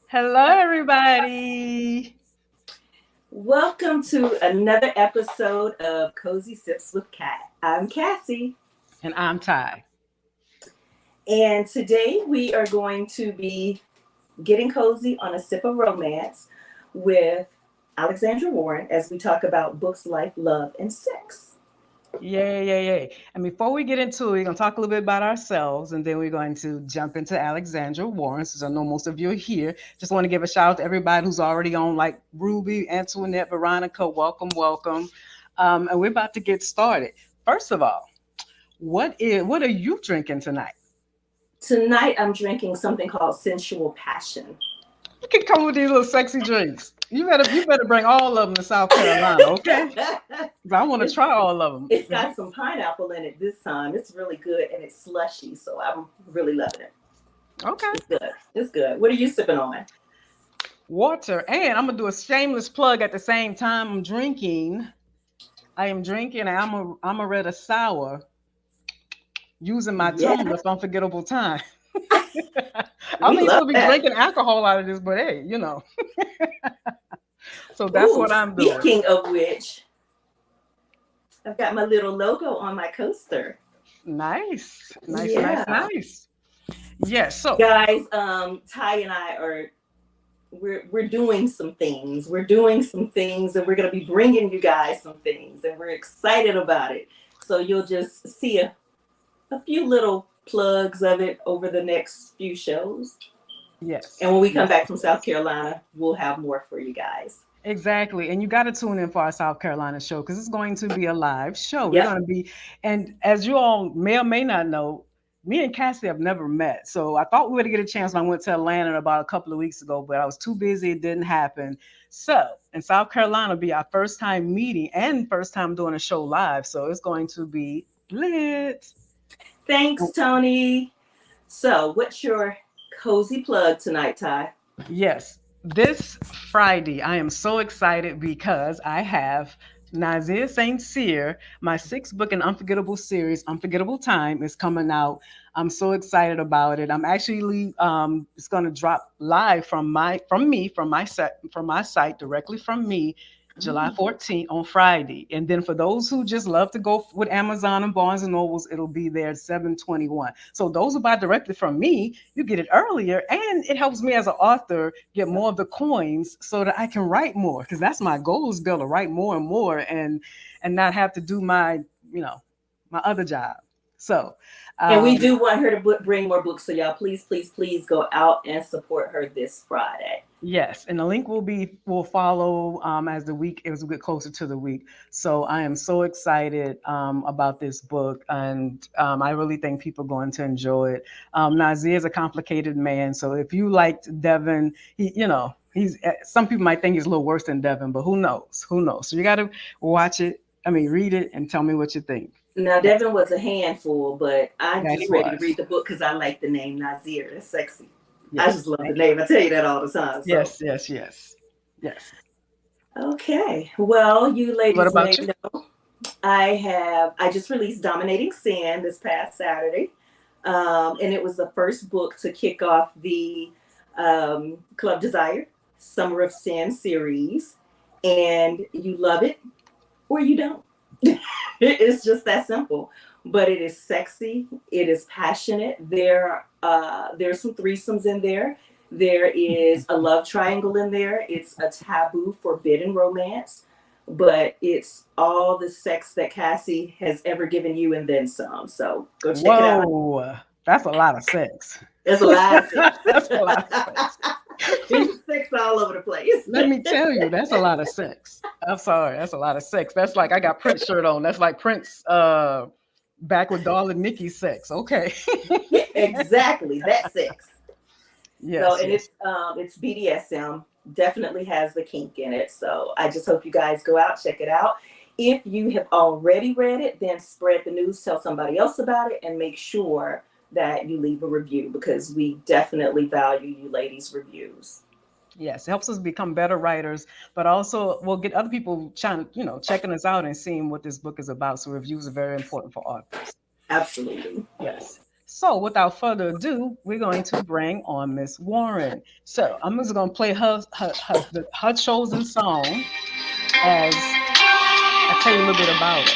Hello, everybody. Welcome to another episode of Cozy Sips with Kat. I'm Cassie, And I'm Ty. and today we are going to be getting cozy on a sip of romance with Alexandra Warren as we talk about books, life, love, and sex. Yay, yay, yay. And before we get into it, we're going to talk a little bit about ourselves and then we're going to jump into Alexandra Warren, since I know most of you are here. Just want to give a shout out to everybody who's already on, like Ruby, Antoinette, Veronica. Welcome, welcome. And we're about to get started. First of all, what are you drinking tonight? Tonight I'm drinking something called Sensual Passion. You can come with these little sexy drinks. You better bring all of them to South Carolina, okay? 'Cause I want to it's, try all of them. it's got some pineapple in it this time. It's really good and it's slushy, so I'm really loving it. Okay. It's good. It's good. What are you sipping on? Water. And I'm gonna do a shameless plug at the same time. I am drinking I'm a red a sour using my Yeah, tumbler for unforgettable time. I we ain't love supposed to be that. drinking alcohol out of this, but hey, so that's Ooh, what I'm doing. speaking of which, I've got my little logo on my coaster. Nice. Nice, nice, Yeah. nice. Yes, so Guys, Ty and I are we're doing some things. We're doing some things and we're going to be bringing you guys some things and we're excited about it. So you'll just see a few little plugs of it over the next few shows. yes, And when we come yes, back yes, from South yes. Carolina, we'll have more for you guys. Exactly. And you got to tune in for our South Carolina show because it's going to be a live show. We're Yep. going to be, and as you all may or may not know, me and Cassie have never met. So I thought we would get a chance when I went to Atlanta about a couple of weeks ago, but I was too busy. It didn't happen. So in South Carolina will be our first time meeting and first time doing a show live. So it's going to be lit. Thanks, Tony. So, what's your cozy plug tonight, Ty? Yes, this Friday, I am so excited because I have Nazir St. Cyr, my sixth book in Unforgettable series, Unforgettable Time, is coming out. I'm so excited about it. I'm actually it's gonna drop live from my site directly from me July Mm. 14th on Friday. And then for those who just love to go with Amazon and Barnes and Nobles, it'll be there at 7/21. So those who buy directly from me, you get it earlier, and it helps me as an author get more of the coins so that I can write more, because that's my goal, is build to write more and more and not have to do my, you know, my other job. So And we um do want her to bring more books. So, y'all, please, please, please go out and support her this Friday. yes, and the link will follow as the week as we get closer to the week. So I am so excited about this book, and I really think people are going to enjoy it. Nazir is a complicated man, so if you liked Devin, he's some people might think he's a little worse than Devin, but who knows? Who knows? So you got to watch it. I mean, read it and tell me what you think. Now, Yes, Devin was a handful, but I'm that he just ready to was. read the book because I like the name Nazir. It's sexy. I just Yes, love the thank you. name. I tell you that all the time. So, Yes, yes, yes, yes. okay. Well, you What ladies may about you? know I just released Dominating Sin this past Saturday. And it was the first book to kick off the Club Desire Summer of Sin series. And you love it or you don't. It's just that simple. But it is sexy. It is passionate. There's some threesomes in there. There is a love triangle in there. It's a taboo, forbidden romance, but it's all the sex that Cassie has ever given you and then some. So go check it out. Whoa, that's a lot of sex. There's a lot of sex. That's a lot of sex. There's sex all over the place. Let me tell you, that's a lot of sex. I'm sorry, that's a lot of sex. That's like I got Prince shirt on. That's like Prince back with Darling Nikki's sex. Okay. Exactly, that sex. So, Yes, and yes. it's BDSM, definitely has the kink in it. So I just hope you guys go out, check it out. If you have already read it, then spread the news, tell somebody else about it, and make sure that you leave a review because we definitely value you ladies' reviews. Yes, it helps us become better writers, but also we'll get other people checking us out and seeing what this book is about. So reviews are very important for authors. Absolutely. Yes. So, without further ado, we're going to bring on Miss Warren. So, I'm just going to play her chosen song as I tell you a little bit about her.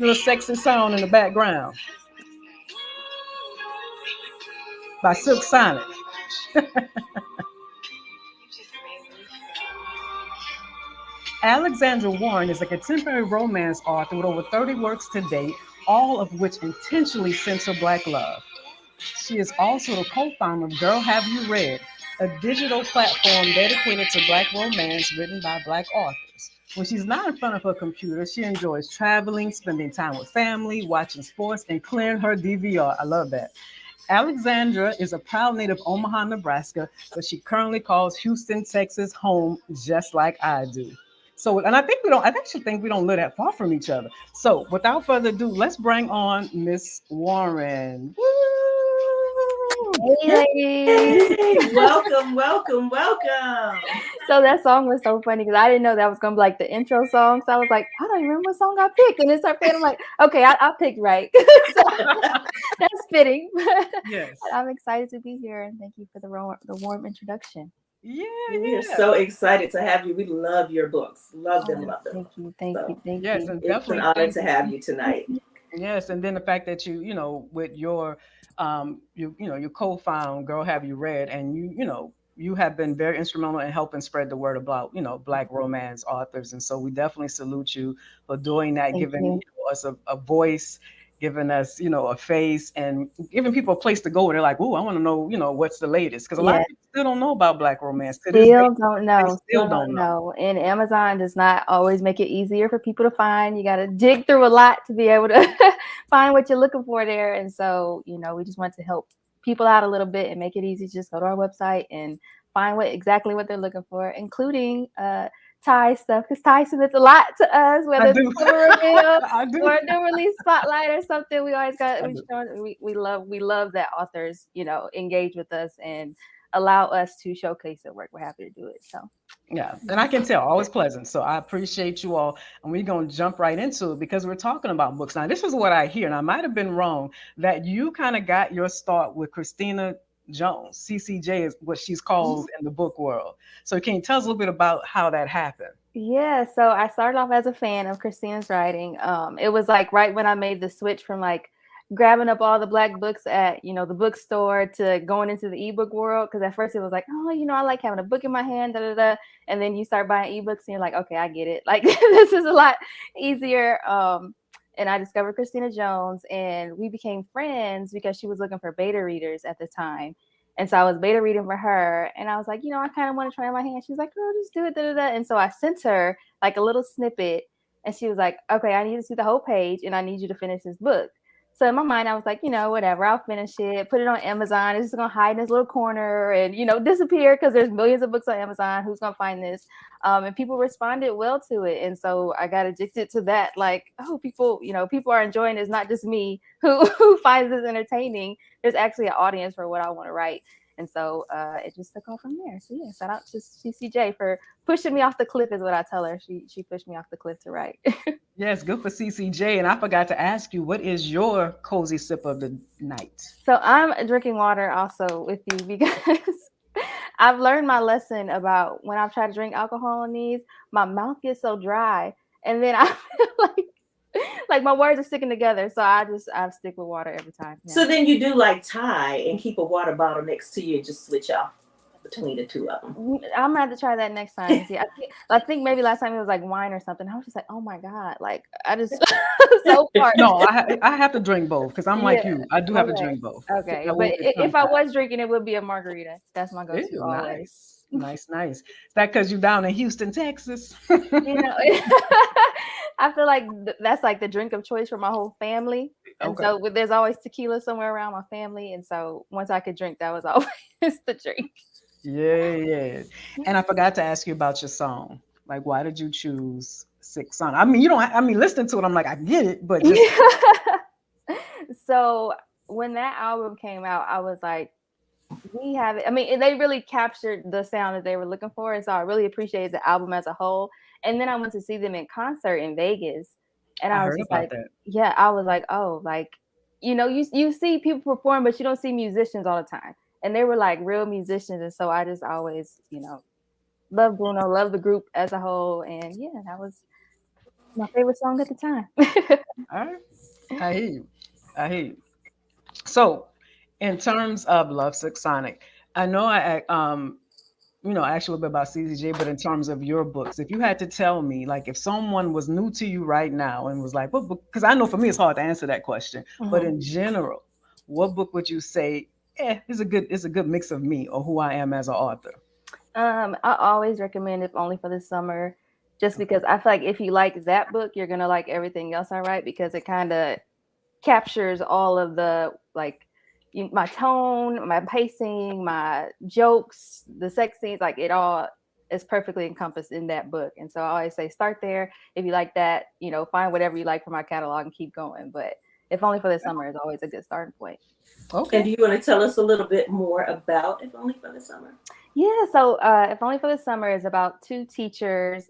Little sexy sound in the background by Silk Sonic. Alexandra Warren is a contemporary romance author with over 30 works to date, all of which intentionally center Black love. She is also the co-founder of Girl Have You Read, a digital platform dedicated to Black romance written by Black authors. When she's not in front of her computer, she enjoys traveling, spending time with family, watching sports, and clearing her DVR. I love that. Alexandra is a proud native of Omaha, Nebraska, but she currently calls Houston, Texas home, just like I do. So, and I think we don't, I actually think we don't live that far from each other. So, without further ado, let's bring on Miss Warren. Woo! Hey, ladies. Hey, welcome, welcome, welcome. So that song was so funny because I didn't know that was gonna be like the intro song. So I was like, I don't even remember what song I picked, and then started playing. I'm like, okay, I picked right. So that's fitting. Yes. I'm excited to be here, and thank you for the warm introduction. Yeah, We are yeah. so excited to have you. We love your books. Love them, Oh, love them. thank you, thank you, So thank Yes, you. and it's an definitely honor thank to have you tonight. yes, and then the fact that with your you co-found Girl Have You Read, and you have been very instrumental in helping spread the word about, Black romance authors. And so we definitely salute you for doing that, Thank giving you. us a voice, giving us, a face, and giving people a place to go where they're like, oh, I want to know, what's the latest. Because a lot Yeah. of people still don't know about Black romance. To this day, Still don't they know. still Still don't don't know. know. And Amazon does not always make it easier for people to find. You got to dig through a lot to be able to find what you're looking for there. And so, we just want to help people out a little bit and make it easy. Just go to our website and find exactly what they're looking for, including Ty stuff, because Ty submits a lot to us, I whether it's do. a cover reveal I do. or a new release spotlight or something. We always got I do. we love that authors engage with us and allow us to showcase their work. We're happy to do it. So Yeah, and I can tell, always pleasant. So I appreciate you all, and we're gonna jump right into it because we're talking about books. Now, this is what I hear, and I might have been wrong, that you kind of got your start with Christina Jones. CCJ is what she's called in the book world. So can you tell us a little bit about how that happened? yeah, so I started off as a fan of Christina's writing. It was like right when I made the switch from like grabbing up all the Black books at the bookstore to going into the ebook world. Because at first it was like, oh, I like having a book in my hand, da da da. And then you start buying ebooks and you're like, okay, I get it. Like this is a lot easier. And I discovered Christina Jones, and we became friends because she was looking for beta readers at the time. And so I was beta reading for her, and I was like, I kind of want to try my hand. She was like, "Girl, just do it." Da, da, da. And so I sent her like a little snippet, and she was like, "Okay, I need to see the whole page, and I need you to finish this book." So in my mind, I was like, whatever, I'll finish it, put it on Amazon. It's just gonna hide in this little corner and disappear because there's millions of books on Amazon. Who's gonna find this? And people responded well to it, and so I got addicted to that. Like, oh, people are enjoying this. Not just me who finds this entertaining. There's actually an audience for what I want to write. And so it just took off from there. So yeah, shout out to CCJ for pushing me off the cliff is what I tell her. She pushed me off the cliff to write. Yes, good for CCJ. And I forgot to ask you, what is your cozy sip of the night? So I'm drinking water also with you because I've learned my lesson about when I've tried to drink alcohol in these, my mouth gets so dry. And then I feel like my words are sticking together. So I stick with water every time. Yeah. So then you do like Ty and keep a water bottle next to you and just switch off between the two of them. I'm gonna have to try that next time. See, I think maybe last time it was like wine or something. I was just like, oh my god, like I just so parched. No, I have to drink both because I'm like Yeah. you. I do have to Okay. drink both. So Okay. that But way it if comes I out. was drinking, it would be a margarita. That's my go-to Ew, always. nice. Nice, nice. Is that because you're down in Houston, Texas? You know, I feel like that's like the drink of choice for my whole family. And Okay. so there's always tequila somewhere around my family. And so once I could drink, that was always the drink. Yeah, yeah. And I forgot to ask you about your song. Like, why did you choose Six Son? I mean, you don't. I mean, listening to it, I'm like, I get it, but just So when that album came out, I was like, we have it. I mean, they really captured the sound that they were looking for. And so I really appreciated the album as a whole. And then I went to see them in concert in Vegas. And I I was heard just about like, that. yeah, I was like, oh, like you see people perform, but you don't see musicians all the time. And they were like real musicians, and so I just always, love Bruno, love the group as a whole, and yeah, that was my favorite song at the time. All right. I hear you. I hear you. So, in terms of Lovesick Sonic, I know I asked you a little bit about CCJ, but in terms of your books, if you had to tell me, like, if someone was new to you right now and was like, what book? Because I know for me it's hard to answer that question, but Mhm. in general, what book would you say, it's a good mix of me or who I am as an author? I always recommend If Only for the Summer, just Okay. because I feel like if you like that book, you're gonna like everything else I write because it kind of captures all of the like my tone, my pacing, my jokes, the sex scenes, like it all is perfectly encompassed in that book. And so I always say start there. If you like that, find whatever you like from my catalog and keep going. But If Only for the Summer is always a good starting point. And Okay. do you want to tell us a little bit more about If Only for the Summer? Yeah, so If Only for the Summer is about two teachers.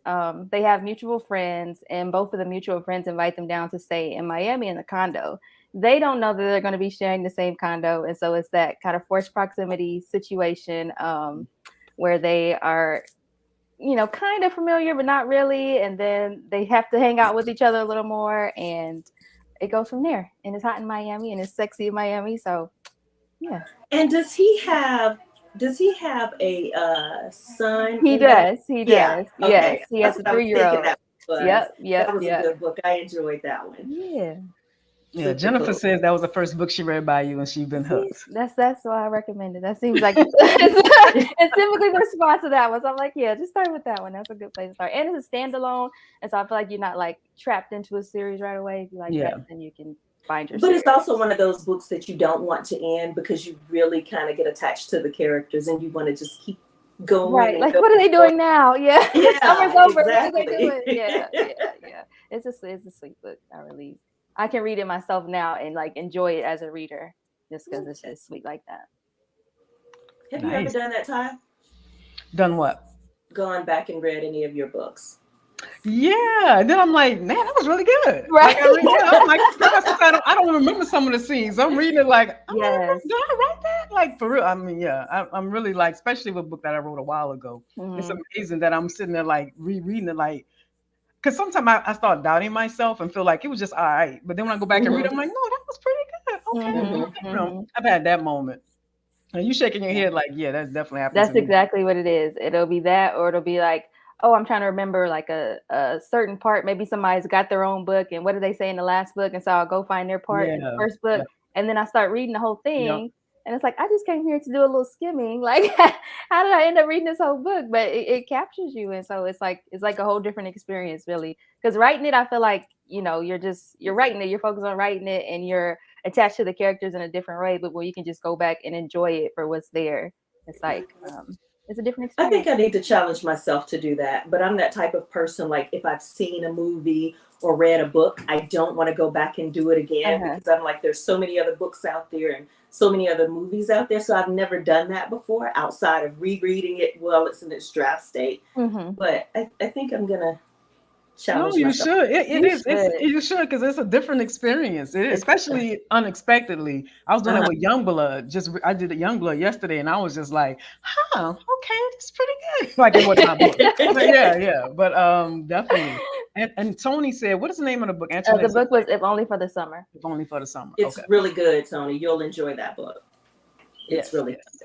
They have mutual friends, and both of the mutual friends invite them down to stay in Miami in the condo. They don't know that they're going to be sharing the same condo, and so it's that kind of forced proximity situation where they are, kind of familiar but not really, and then they have to hang out with each other a little more, and it goes from there. And it's hot in Miami, and it's sexy in Miami, so yeah. And does he have a son He in that? does. He Yeah. does. Yes. Okay. He That's has a what I was thinking 3-year-old. that was. Yep. Yep. That was a Yep. good book. I enjoyed that one. Yeah. Yeah, Super Jennifer cool. says that was the first book she read by you and she's been See, hooked. that's why I recommend it. That seems like it's typically the response to that one. So I'm like, yeah, just start with that one. That's a good place to start. And it's a standalone, and so I feel like you're not like trapped into a series right away. If you like that, Yeah. then you can find your But series. it's also one of those books that you don't want to end because you really kind of get attached to the characters and you want to just keep going Right. and Like, going. what are they doing now? Yeah. Summer's Yeah, over. What are they exactly. doing? Yeah. Yeah. Yeah. It's a sweet book. I can read it myself now and like enjoy it as a reader just because it's just sweet like that. Have you ever Nice. done that, Ty? Done what? Gone back and read any of your books? Yeah. And then I'm like, man, that was really good. Right. Like I read, yeah, I'm like, I don't remember some of the scenes. I'm reading it like, Yes. did I write that? Like for real. I mean, yeah, I'm really like, especially with a book that I wrote a while ago. It's Hmm. amazing that I'm sitting there like rereading it, like, because sometimes I start doubting myself and feel like it was just all right. But then when I go back and read, Mm-hmm. I'm like, no, that was pretty good. Okay, Hmm. Mm-hmm. okay. Hmm. I've had that moment. And you shaking your Yeah. head like, yeah, that's definitely happened to That's me. exactly what it is. It'll be that, or it'll be like, oh, I'm trying to remember like a certain part. Maybe somebody's got their own book, and what did they say in the last book? And so I'll go find their part in the Yeah. first book, Yep. and then I start reading the whole Yep. thing. And it's like, I just came here to do a little skimming. Like, how did I end up reading this whole book? But it captures you. And so it's like a whole different experience, really. Because writing it, I feel like, you're writing it, you're focused on writing it, and you're attached to the characters in a different way. But where you can just go back and enjoy it for what's there. It's like it's a different I think experience. I need to challenge myself to do that. But I'm that type of person, like if I've seen a movie or read a book, I don't want to go back and do it again Uh-huh. because I'm like, there's so many other books out there and so many other movies out there. So I've never done that before outside of rereading it while it's in its draft state. Hmm. But I think I'm going to No, challenge you myself. should. It You is. should. You should because it's a different experience. It is, It's especially unexpectedly. I was doing it Uh-huh. with Youngblood. I did a Youngblood yesterday, and I was just like, "Huh, okay, it's pretty good." Like it wasn't my book, but yeah, yeah. But definitely. And Tony said, "What is the name of the book?" the Antoinette said, book was If Only for the Summer. "If only for the summer." It's Okay. really good, Tony. You'll enjoy that book. It's Yes. really Yes.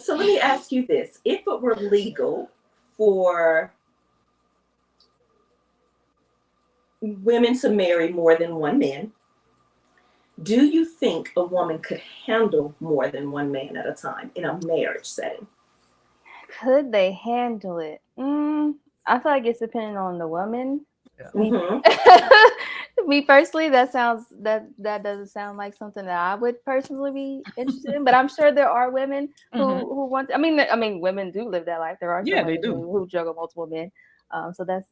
so let me ask you this. If it were legal for women to marry more than one man, do you think a woman could handle more than one man at a time in a marriage setting? Could they handle it? I feel like it's depending on the woman. Yeah. Me, Mm-hmm. me personally, that doesn't sound like something that I would personally be interested in. But I'm sure there are women Hmm. who want. I mean, women do live that life. There are some Yeah, they women do. who juggle multiple men. So that's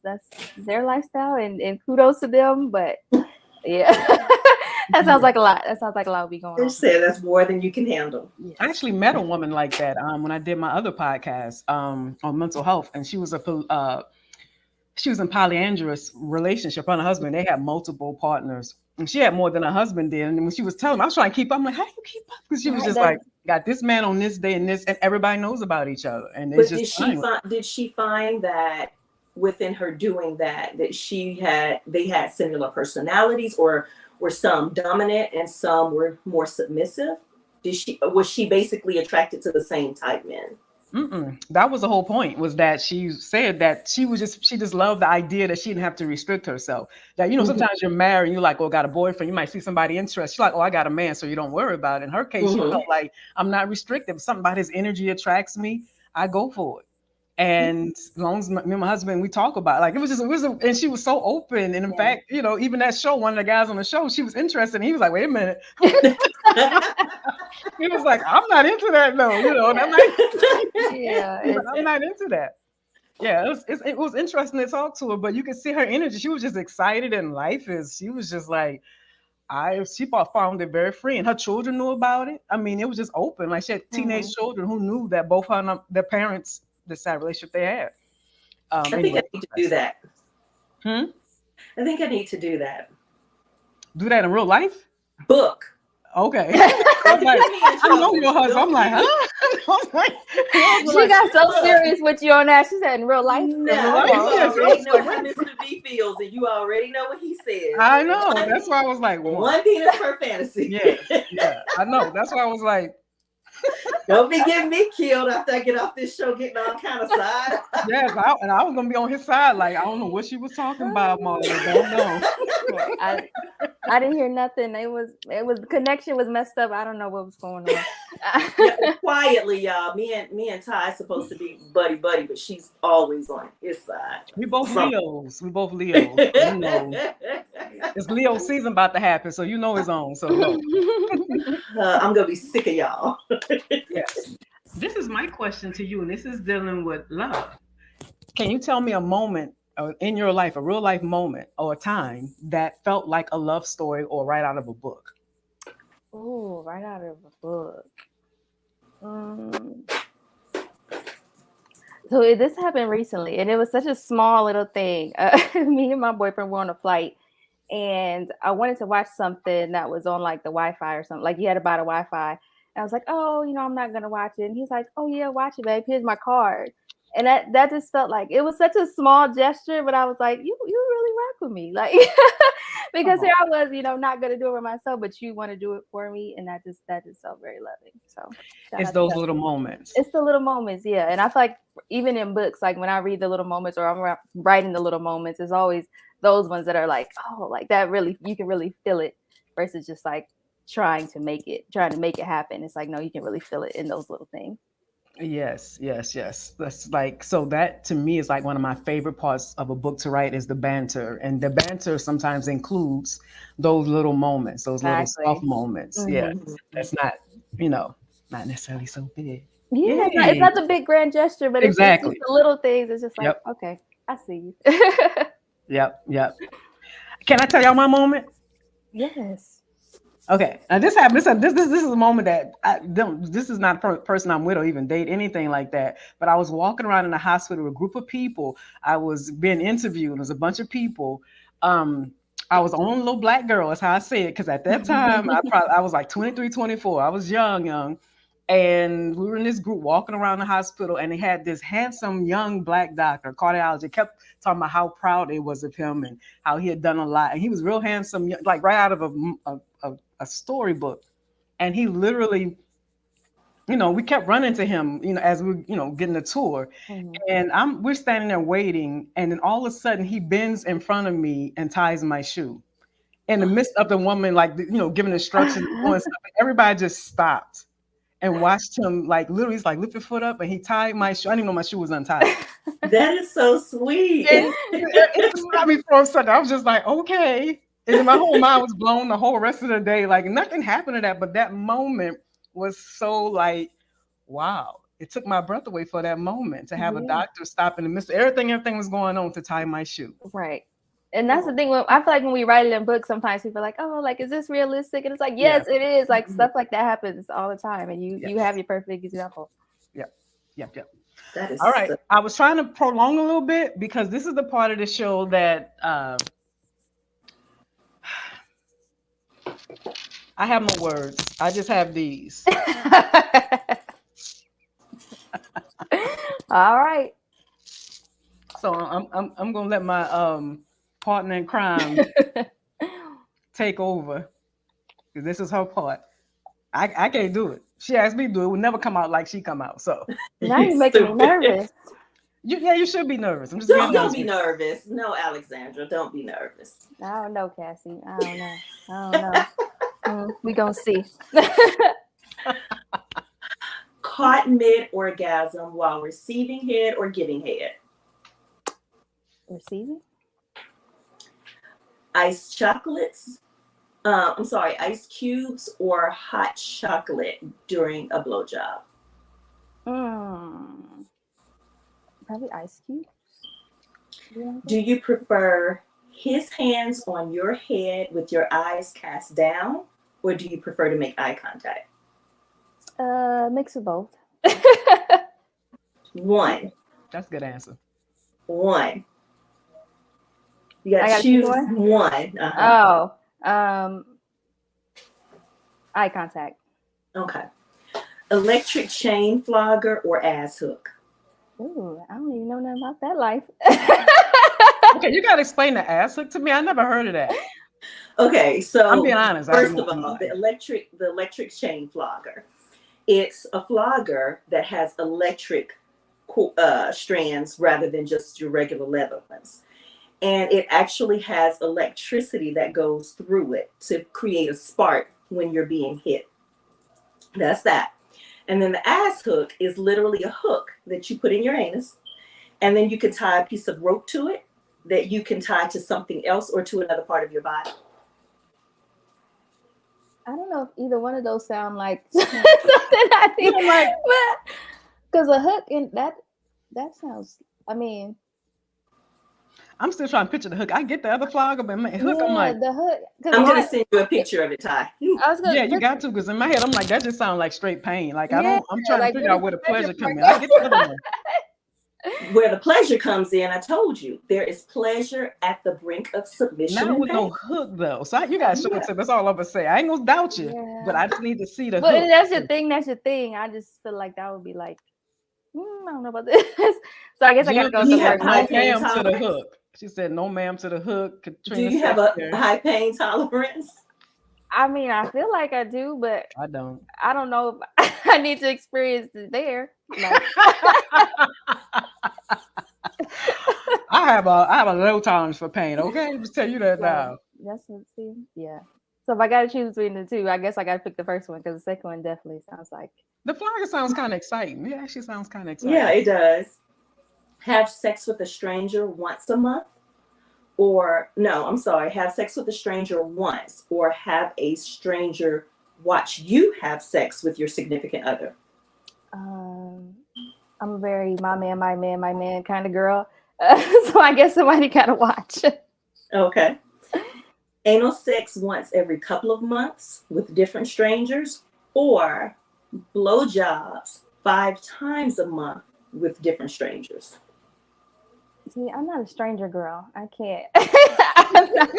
their lifestyle, and kudos to them. But yeah, that sounds Yeah. like a lot. That sounds like a lot would be going They on. said that's more than you can handle. I Yes. actually met a woman like that when I did my other podcast on mental health, and she was in polyandrous relationship. Her and her husband, they had multiple partners, And she had more than her husband did. And when she was telling me, I was trying to keep up. I'm like, how do you keep up? Because she was Right. just like, got this man on this day and this, and everybody knows about each other. And it's But just fine. did she find that within her doing that they had similar personalities, or were some dominant and some were more submissive? Was she basically attracted to the same type men? That was the whole point, was that she said that she just loved the idea that she didn't have to restrict herself. That, Mm-hmm. sometimes you're married and you're like, oh, got a boyfriend, you might see somebody interested. She's like, oh, I got a man, so you don't worry about it. In her case, she Mm-hmm. felt like, I'm not restricted. If something about his energy attracts me, I go for it. And as long as me and my husband, we talk about it, like, and she was so open. And in fact, even that show, one of the guys on the show, she was interested. And he was like, wait a minute. He was like, I'm not into that, though. And I'm like, I'm not into that. Yeah, it was interesting to talk to her, but you could see her energy. She was just excited, and she was just like, she found it very free, and her children knew about it. I mean, it was just open. Like, she had teenage children who knew that both her and their parents, the sad relationship they had. I think Anyway, I need to do that. I think I need to do that. Do that in real life? Book. Okay. I'm like, I know your husband. I'm like, huh? She got so serious with you on that. She said, in real life? No, you already know how Mr. B feels, and you already know what he says. I know. That's why I was like, one penis per fantasy. Yeah, I know. That's why I was like, don't be getting me killed after I get off this show getting all kind of side. Yes, and I was gonna be on his side. Like, I don't know what she was talking about, Molly. I don't know. I didn't hear nothing. It was the connection was messed up. I don't know what was going on. Quietly, y'all. Me and Ty supposed to be buddy, but she's always on his side. We both Leos. It's Leo season about to happen, so it's on. So no. I'm gonna be sick of y'all. Yes. This is my question to you, and this is dealing with love. Can you tell me a moment in your life, a real life moment or a time that felt like a love story or right out of a book? Oh, right out of a book. So this happened recently, and it was such a small little thing. Me and my boyfriend were on a flight, and I wanted to watch something that was on like the Wi-Fi or something. Like, you had to buy the Wi-Fi. And I was like, oh, I'm not gonna watch it. And he's like, oh yeah, watch it, babe. Here's my card. And that just felt like it was such a small gesture, but I was like, you really rock with me, like, because here I was, not gonna do it for myself, but you want to do it for me, and that just felt very loving. So it's those little moments. It's the little moments, yeah. And I feel like even in books, like when I read the little moments or I'm writing the little moments, it's always those ones that are like, oh, like that really, you can really feel it, versus just like trying to make it happen. It's like, no, you can really feel it in those little things. Yes. That's like, so that to me is like one of my favorite parts of a book to write is the banter. And the banter sometimes includes those little moments, those little soft moments. Mm-hmm. Yeah. That's not, not necessarily so big. Yeah, it's not the big grand gesture, but it's just the little things. It's just like, okay, I see you. Yep. Can I tell y'all my moment? Yes. Okay, now this happened. This is a moment that this is not a person I'm with or even date, anything like that. But I was walking around in the hospital with a group of people. I was being interviewed. There was a bunch of people. I was the only little black girl. That's how I say it. Because at that time, I was like 23, 24. I was young. And we were in this group walking around the hospital, and they had this handsome young black doctor, cardiologist, kept talking about how proud they was of him and how he had done a lot. And he was real handsome, like right out of a storybook. And he literally, we kept running to him, as we, getting the tour. Mm-hmm. And we're standing there waiting, and then all of a sudden he bends in front of me and ties my shoe. In the midst of the woman, like, giving instructions, doing stuff, everybody just stopped and watched him, like, literally, he's like, lift your foot up, and he tied my shoe. I didn't even know my shoe was untied. That is so sweet. And it stopped me for a second. I was just like, okay. And then my whole mind was blown the whole rest of the day. Like, nothing happened to that, but that moment was so like, wow. It took my breath away for that moment to have a doctor stop in the midst of everything was going on to tie my shoe. Right. And that's the thing. I feel like when we write it in books, sometimes people are like, oh, like, is this realistic? And it's like, yes, it is. Like, stuff like that happens all the time. And you have your perfect example. Yep. That is all right. I was trying to prolong a little bit because this is the part of the show that I have no words. I just have these. All right. So I'm gonna let my partner in crime take over because this is her part. I can't do it. She asked me to do it. It would never come out like she come out. So Now You you're making me stupid. nervous. you should be nervous. I'm just being Don't honest be with you. nervous. No, Alexandra, don't be nervous. I don't know, Cassie. I don't know. I don't know. We gonna see. Caught mid orgasm while receiving head or giving head. Receiving? Ice chocolates. I'm sorry, ice cubes or hot chocolate during a blowjob. Probably ice cubes. Do you prefer his hands on your head with your eyes cast down, or do you prefer to make eye contact? Mix of both. One. That's a good answer. One. You I got gotta to choose choose one? one. Uh-huh. Oh, eye contact. Okay. Electric chain flogger or ass hook? Ooh, I don't even know nothing about that life. Okay, you gotta explain the ass hook to me. I never heard of that. Okay, I'm so being honest. first of all, the electric chain flogger. It's a flogger that has electric strands rather than just your regular leather ones. And it actually has electricity that goes through it to create a spark when you're being hit. That's that. And then the ass hook is literally a hook that you put in your anus, and then you can tie a piece of rope to it that you can tie to something else or to another part of your body. I don't know if either one of those sound like something I think, because a hook and that sounds. I mean, I'm still trying to picture the hook. I get the other flogger, but man, hook, I'm yeah, like, the hook. I'm going to send you a picture of it, Ty. I was gonna yeah, you put, got to, because in my head, I'm like, that just sounds like straight pain. Like yeah, I'm trying to like figure what out is where the the pleasure part? come in. I get the other one. Where the pleasure comes in, I told you, there is pleasure at the brink of submission Not and with no pain. hook though. So you gotta show it to me. That's all I'm gonna say. I ain't gonna doubt you, but Yeah. I just need to see the But hook. that's your thing. That's your thing. I just feel like that would be like, I don't know about this. So I guess I gotta Jennifer go with Do the you have said, first high no one. pain ma'am to the tolerance? hook. She said, no ma'am to the hook. Do Katrina you have a Sexter. high pain tolerance? I mean, I feel like I do, but I don't. I don't know if I need to experience it there. Like, I have a low tolerance for pain. Okay, just tell you that now. that's what see. Yeah. So if I gotta choose between the two, I guess I gotta pick the first one because the second one definitely sounds like. The flogger sounds kind of exciting. It actually sounds kind of exciting. Yeah, it does. Have sex with a stranger once a month? Or, no, I'm sorry, have sex with a stranger once, or have a stranger watch you have sex with your significant other? I'm a very my man kind of girl. So I guess somebody gotta watch. Okay. Anal sex once every couple of months with different strangers, or blowjobs 5 times a month with different strangers? See, I'm not a stranger girl. I can't. I'm not,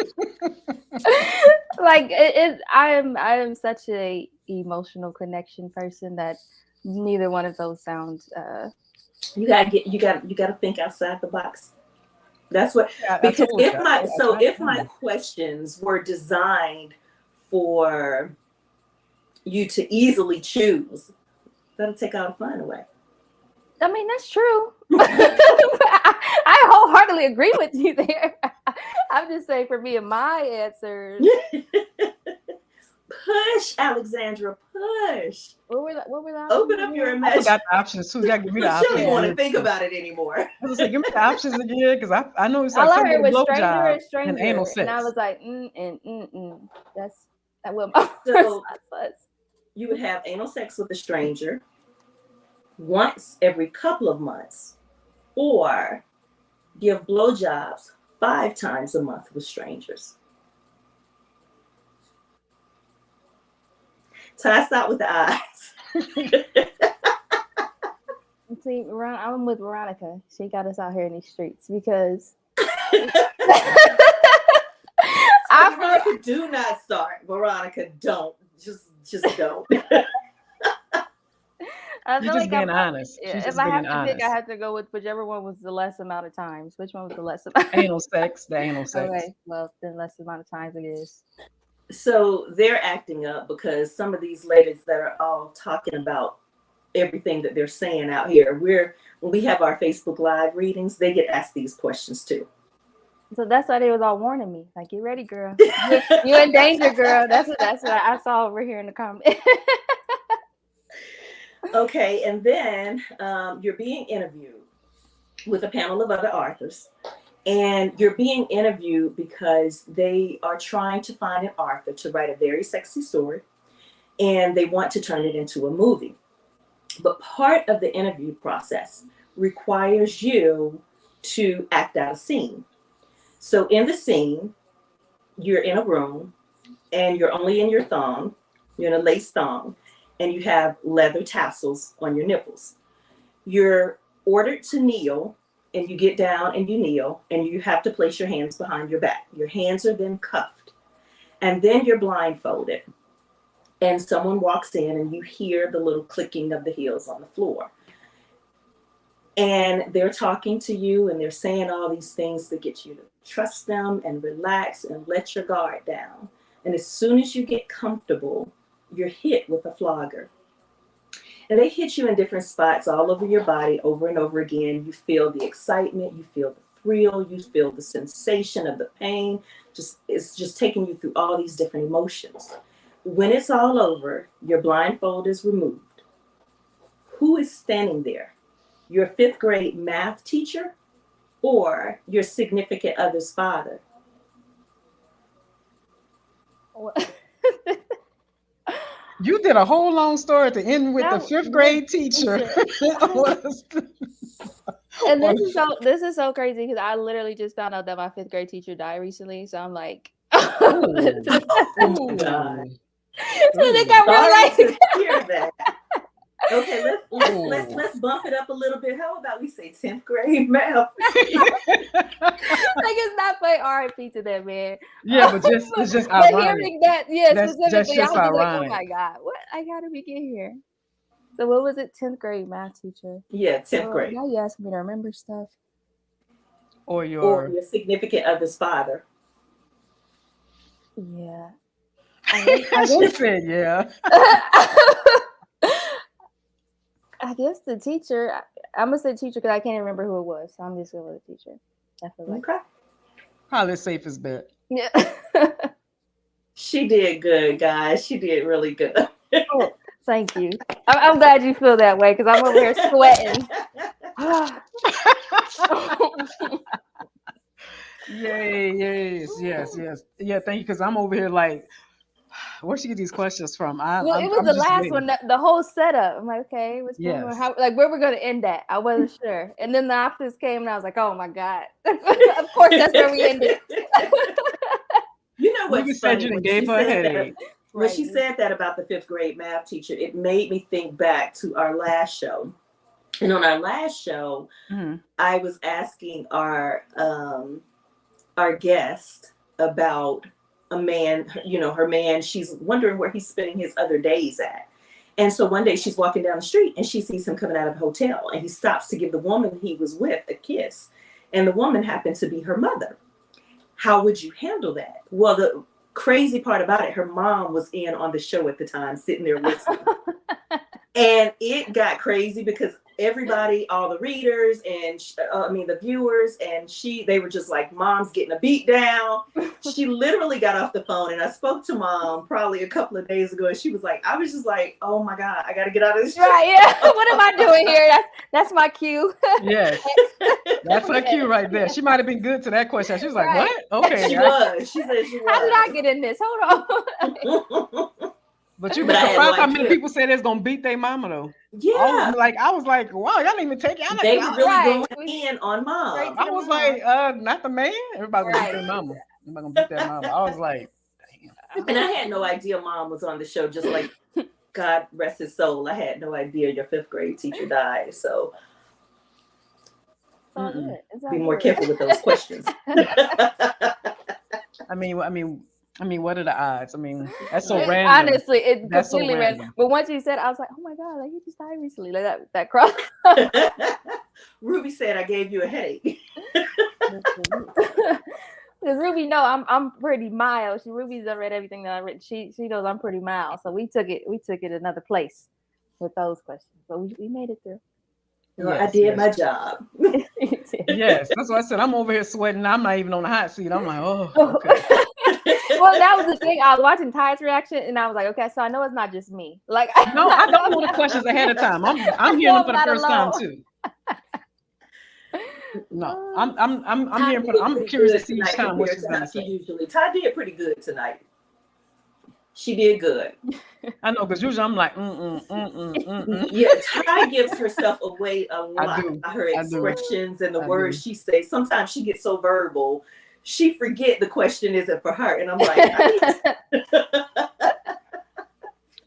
like I am such a emotional connection person that neither one of those sounds. You gotta think outside the box. That's what, I because told you. if my questions were designed for you to easily choose, that'll take all the fun away. I mean, that's true. I wholeheartedly agree with you there. I'm just saying, for me and my answers. Push, Alexandra, push. What were the Open up your I imagination. forgot the options too. You gotta give me the She options. don't even want to again. think about it anymore. I was like, give me the options again, because I know it's all like I something heard with was a stranger blowjob and stranger, and anal sex. and I was like, That's what my So- response was. You would have anal sex with a stranger once every couple of months, or give blowjobs 5 times a month with strangers. So I start with the eyes. See, I'm with Veronica. She got us out here in these streets because Veronica, do not start. Veronica, don't. Just don't. I You're feel just like being honest. She's if just I being have to pick, I honest. have to go with whichever one was the less amount of times. Which one was the less amount? Anal sex, the anal sex. Okay, well, then less amount of times it is. So they're acting up because some of these ladies that are all talking about everything that they're saying out here, when we have our Facebook Live readings, they get asked these questions too. So that's why they was all warning me, like, get ready, girl. You in danger, girl. That's what I saw over here in the comment. Okay, and then you're being interviewed with a panel of other authors. And you're being interviewed because they are trying to find an author to write a very sexy story, and they want to turn it into a movie. But part of the interview process requires you to act out a scene. So in the scene, you're in a room and you're only in your thong, you're in a lace thong, and you have leather tassels on your nipples. You're ordered to kneel, and you get down and you kneel, and you have to place your hands behind your back. Your hands are then cuffed, and then you're blindfolded. And someone walks in, and you hear the little clicking of the heels on the floor. And they're talking to you, and they're saying all these things to get you to trust them and relax and let your guard down. And as soon as you get comfortable, you're hit with a flogger. And they hit you in different spots all over your body over and over again. You feel the excitement, you feel the thrill, you feel the sensation of the pain. It's just taking you through all these different emotions. When it's all over, your blindfold is removed. Who is standing there? Your 5th grade math teacher or your significant other's father? You did a whole long story to end with the 5th grade teacher. And this is so crazy because I literally just found out that my 5th grade teacher died recently. So I'm like, Oh God. So I think I'm real like hear that. Okay, let's bump it up a little bit. How about we say 10th grade math? Like it's not my RIP to that man. Yeah, but it's just ironic. Hearing that, yeah, that's specifically, just I was ironic. like, oh my God, what? I gotta begin here. So what was it? 10th grade math teacher. Yeah, 10th grade. Now you asking me to remember stuff. Or your significant other's father. Yeah. She said, yeah. I guess the teacher. I'm gonna say teacher because I can't remember who it was. So I'm just going with the teacher. I feel like. Okay. Probably the safest bet. Yeah. She did good, guys. She did really good. Oh, thank you. I'm glad you feel that way because I'm over here sweating. Yay! Yes. Yeah, thank you. Because I'm over here like, where'd she get these questions from? It was the last one, the whole setup. I'm like, okay, what's going on? How, like, where we're going to end at? I wasn't sure. And then the options came, and I was like, oh my God. Of course, that's where we ended. You know what? You said you gave her a headache. When she said that about the 5th grade math teacher, it made me think back to our last show. And on our last show, I was asking our guest about a man, her man. She's wondering where he's spending his other days at. And so one day she's walking down the street and she sees him coming out of a hotel, and he stops to give the woman he was with a kiss. And the woman happened to be her mother. How would you handle that? Well, the crazy part about it, her mom was in on the show at the time, sitting there listening. And it got crazy because everybody, all the readers and the viewers, and they were just like, mom's getting a beat down. She literally got off the phone, and I spoke to mom probably a couple of days ago, and she was like, I was just like, oh my God, I got to get out of this. Right, yeah. What am I doing here? That's my cue. Yes. That's her cue right there. She might have been good to that question. She was like, what? Okay. She was. She said she was. How did I get in this? Hold on. But you be surprised how many people say they're gonna beat their mama though. Yeah. I was like, wow, y'all didn't even take it. They were really going in on mom. I was like, not the man. Everybody gonna beat their mama. Everybody gonna beat their mama. I was like, damn. And I had no idea mom was on the show, just like God rest his soul. I had no idea your 5th grade teacher died. So It's all good. Be more careful with those questions. I mean, what are the odds? I mean, that's so random. Honestly, it's That's so completely random. random. But once you said, I was like, oh my god, like he just died recently. Like that cross. Ruby said I gave you a headache. Because Ruby, no, I'm pretty mild. Ruby's done read everything that I read. She knows I'm pretty mild. So we took it another place with those questions. But we made it through. Well, I did my job. Yes, that's what I said. I'm over here sweating. I'm not even on the hot seat. I'm like, oh, okay. Well, that was the thing. I was watching Ty's reaction, and I was like, okay, so I know it's not just me. Like, no, I don't know the questions ahead of time. I'm hearing them for the first time too. No, I'm hearing. I'm curious to see each time what she's gonna say. Usually, Ty did pretty good tonight. She did good. I know, because usually I'm like, Yeah, Ty gives herself away a lot by her expressions and the words she says. Sometimes she gets so verbal, she forget the question isn't for her, and I'm like,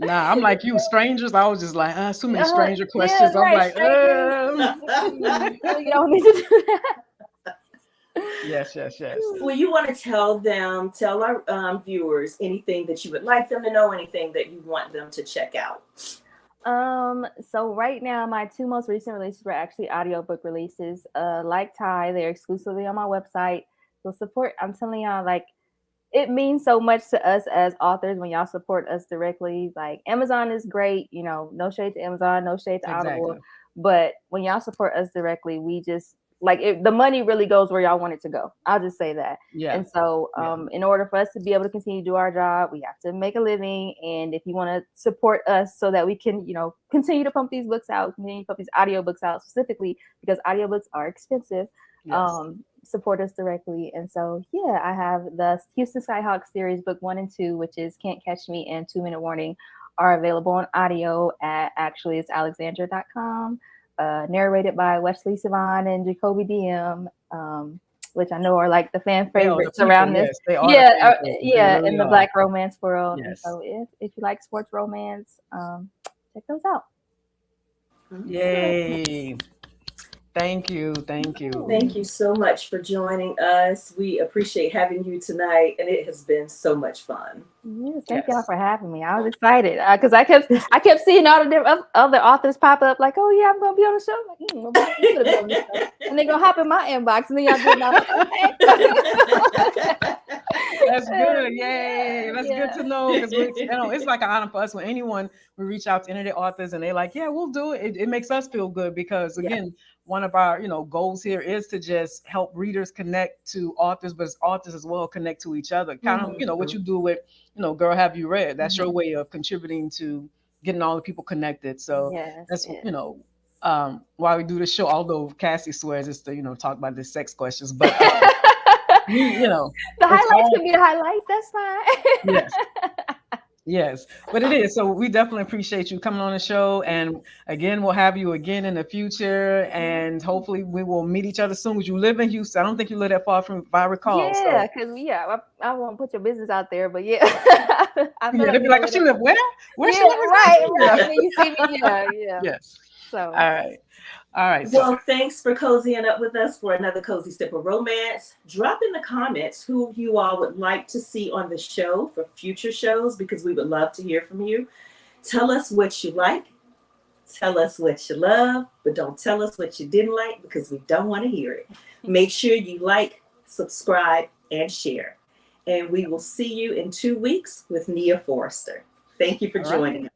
nah, I'm like you, strangers. I was just like, so many stranger questions. Yeah, right, I'm like, you don't need to do that. Yes. Well, you want to tell our viewers anything that you would like them to know, anything that you want them to check out. So right now, my two most recent releases were actually audiobook releases. Like Ty, they're exclusively on my website. So support. I'm telling y'all, like, it means so much to us as authors when y'all support us directly. Like, Amazon is great, no shade to Amazon, no shade to Audible, but when y'all support us directly, we just the money really goes where y'all want it to go. I'll just say that. Yeah. And so in order for us to be able to continue to do our job, we have to make a living. And if you want to support us so that we can, continue to pump these books out, continue to pump these audiobooks out specifically because audiobooks are expensive. Yes. Support us directly. And so, yeah, I have the Houston Skyhawks series, book 1 and 2, which is Can't Catch Me and 2 Minute Warning, are available on audio at it's alexandra.com. Narrated by Wesley Sivan and Jacoby DM, which I know are like the fan favorites around this. Yes, in the Black romance world. Yes. And so if you like sports romance, check those out. Yay. Thank you. Thank you so much for joining us. We appreciate having you tonight, and it has been so much fun. Yes, thank y'all for having me. I was excited because I kept seeing all the other authors pop up, like, oh yeah, I'm gonna be on the show. I'm like, be on the show. And they're gonna hop in my inbox, and then y'all doing That's good. Yay. That's good to know, because it's like an honor for us when anyone we reach out to internet authors and they're like, yeah, we'll do it. It makes us feel good because again, one of our goals here is to just help readers connect to authors, but as authors as well connect to each other. Kind of what you do with Girl Have You Read? That's your way of contributing to getting all the people connected. So that's why we do the show. Although Cassie swears it's to talk about the sex questions, but the highlights can be the highlights. That's fine. Yes, but it is. So we definitely appreciate you coming on the show. And again, we'll have you again in the future. And hopefully we will meet each other soon. Because you live in Houston. I don't think you live that far from, if I recall. Yeah, because I won't put your business out there, but yeah. They'd be like, she live where? Where she live? Right. You see me, yeah. Yes. So. All right. Well, thanks for cozying up with us for another Cozy Sip of Romance. Drop in the comments who you all would like to see on the show for future shows, because we would love to hear from you. Tell us what you like. Tell us what you love, but don't tell us what you didn't like, because we don't want to hear it. Make sure you like, subscribe, and share. And we will see you in 2 weeks with Nia Forrester. Thank you for joining us.